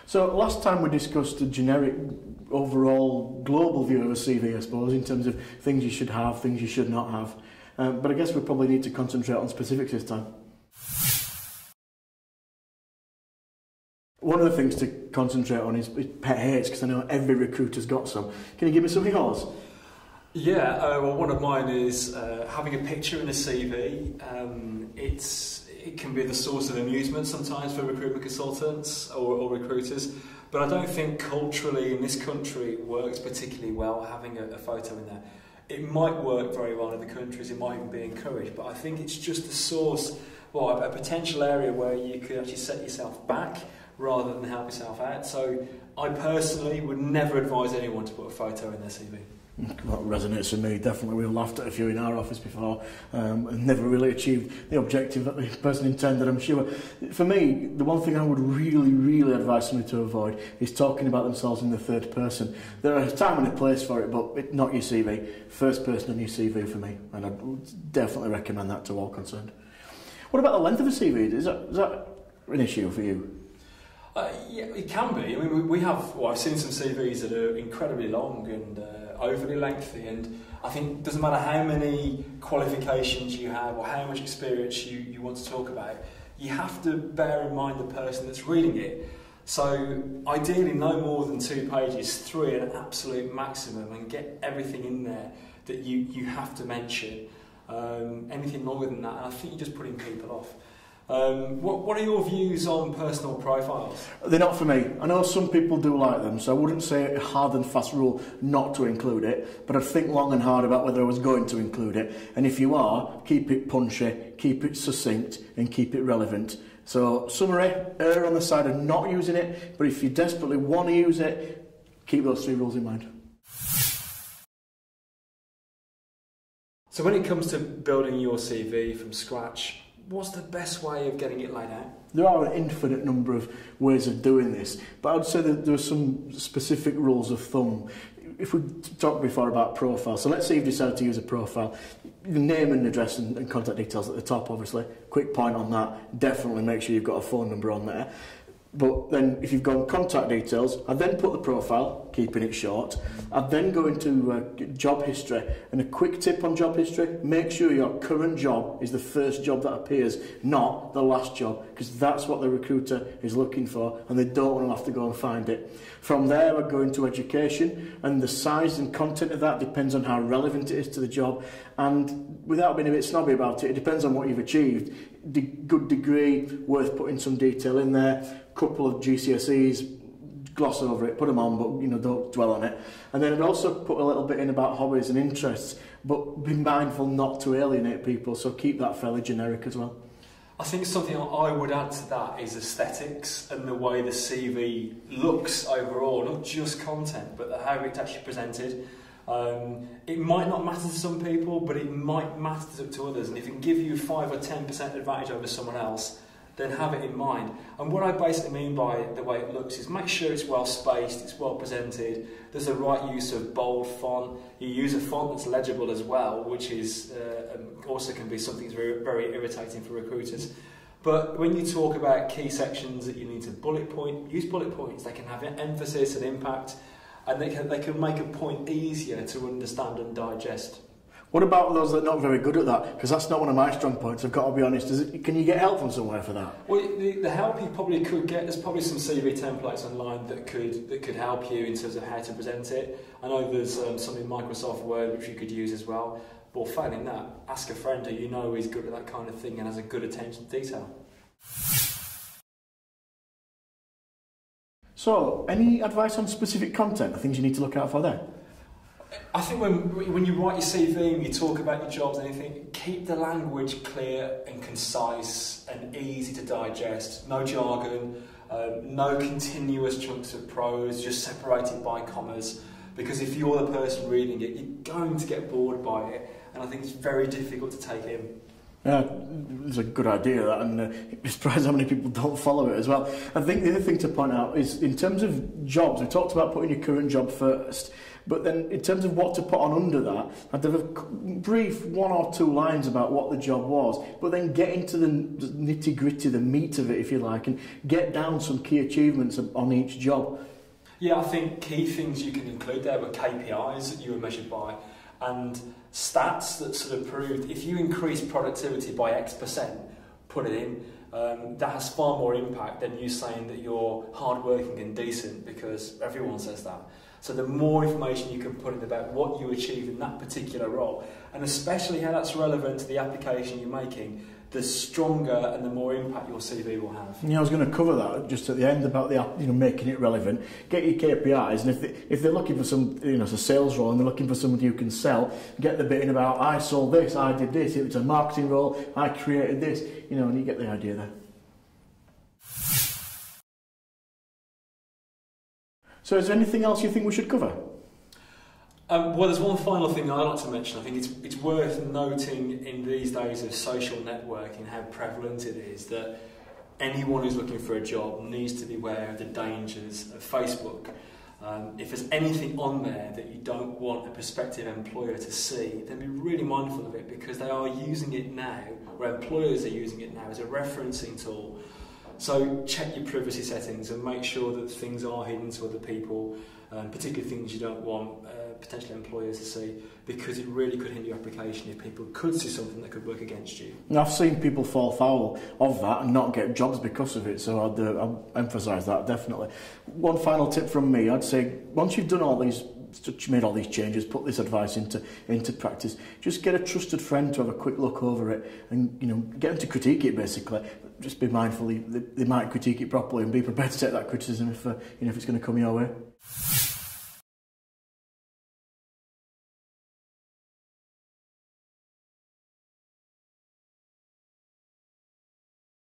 So last time we discussed a generic overall global view of a CV, I suppose, in terms of things you should have, things you should not have. But I guess we probably need to concentrate on specifics this time. One of the things to concentrate on is pet hates, because I know every recruiter's got some. Can you give me some of yours? Yeah, well, one of mine is having a picture in a CV. It can be the source of amusement sometimes for recruitment consultants or recruiters, but I don't think culturally in this country it works particularly well having a photo in there. It might work very well in other countries, it might even be encouraged, but I think it's just a source, well, a potential area where you could actually set yourself back rather than help yourself out. So I personally would never advise anyone to put a photo in their CV. That resonates with me, definitely. We've laughed at a few in our office before and never really achieved the objective that the person intended, I'm sure. For me, the one thing I would really advise somebody to avoid is talking about themselves in the third person. There are a time and a place for it, but not your CV. First person on your CV for me, and I'd definitely recommend that to all concerned. What about the length of a CV? Is that an issue for you? Yeah, it can be. I mean, I've seen some CVs that are incredibly long and overly lengthy, and I think it doesn't matter how many qualifications you have or how much experience you want to talk about, you have to bear in mind the person that's reading it. So ideally no more than 2 pages, 3 at an absolute maximum, and get everything in there that you have to mention. Anything longer than that, and I think you're just putting people off. What are your views on personal profiles? They're not for me. I know some people do like them, so I wouldn't say a hard and fast rule not to include it, but I'd think long and hard about whether I was going to include it. And if you are, keep it punchy, keep it succinct, and keep it relevant. So summary, err on the side of not using it, but if you desperately want to use it, keep those 3 rules in mind. So when it comes to building your CV from scratch, what's the best way of getting it laid out? There are an infinite number of ways of doing this, but I'd say that there are some specific rules of thumb. If we talked before about profile, so let's say you've decided to use a profile, the name and address and contact details at the top, obviously. Quick point on that, definitely make sure you've got a phone number on there. But then if you've gone contact details, I'd then put the profile, keeping it short. I'd then go into job history, and a quick tip on job history, make sure your current job is the first job that appears, not the last job, because that's what the recruiter is looking for, and they don't want to have to go and find it. From there, I'd go into education, and the size and content of that depends on how relevant it is to the job, and without being a bit snobby about it, it depends on what you've achieved. Good degree, worth putting some detail in there, couple of GCSEs, gloss over it, put them on, but don't dwell on it. And then I'd also put a little bit in about hobbies and interests, but be mindful not to alienate people, so keep that fairly generic as well. I think something I would add to that is aesthetics and the way the CV looks overall, not just content, but how it's actually presented. It might not matter to some people, but it might matter to others, and if it can give you 5 or 10% advantage over someone else, then have it in mind. And what I basically mean by the way it looks is make sure it's well spaced, it's well presented, there's the right use of bold font, you use a font that's legible as well, which is also can be something that's very, very irritating for recruiters. But when you talk about key sections that you need to bullet point, use bullet points. They can have emphasis and impact, and they can make a point easier to understand and digest. What about those that are not very good at that? Because that's not one of my strong points, I've got to be honest. Can you get help from somewhere for that? Well, the help you probably could get, there's probably some CV templates online that could help you in terms of how to present it. I know there's some in Microsoft Word which you could use as well. But failing that, ask a friend who you know is good at that kind of thing and has a good attention to detail. So, any advice on specific content, the things you need to look out for there? I think when you write your CV and you talk about your jobs and anything, keep the language clear and concise and easy to digest. No jargon, no continuous chunks of prose, just separated by commas. Because if you're the person reading it, you're going to get bored by it, and I think it's very difficult to take in. It's a good idea, that, and I'm surprised how many people don't follow it as well. I think the other thing to point out is, in terms of jobs, we talked about putting your current job first, but then in terms of what to put on under that, I'd have a brief 1 or 2 lines about what the job was, but then get into the nitty-gritty, the meat of it, if you like, and get down some key achievements on each job. Yeah, I think key things you can include there were KPIs that you were measured by, and stats that sort of proved if you increase productivity by X%, put it in. That has far more impact than you saying that you're hardworking and decent, because everyone says that. So the more information you can put in about what you achieved in that particular role, and especially how that's relevant to the application you're making, the stronger and the more impact your CV will have. Yeah, I was going to cover that just at the end about making it relevant. Get your KPIs, and if they're looking for some, it's a sales role and they're looking for somebody who can sell, get the bit in about I sold this, I did this. If it's a marketing role, I created this. And you get the idea there. So, is there anything else you think we should cover? Well, there's one final thing I'd like to mention. I think it's worth noting in these days of social networking how prevalent it is that anyone who's looking for a job needs to be aware of the dangers of Facebook. If there's anything on there that you don't want a prospective employer to see, then be really mindful of it, because they are using it now, or employers are using it now as a referencing tool. So check your privacy settings and make sure that things are hidden to other people, particularly things you don't want potential employers to see, because it really could hinder your application if people could see something that could work against you. And I've seen people fall foul of that and not get jobs because of it, so I'd emphasise that definitely. One final tip from me, I'd say once you've done all these, made all these changes, put this advice into practice, just get a trusted friend to have a quick look over it and get them to critique it basically. Just be mindful they might critique it properly and be prepared to take that criticism if it's going to come your way.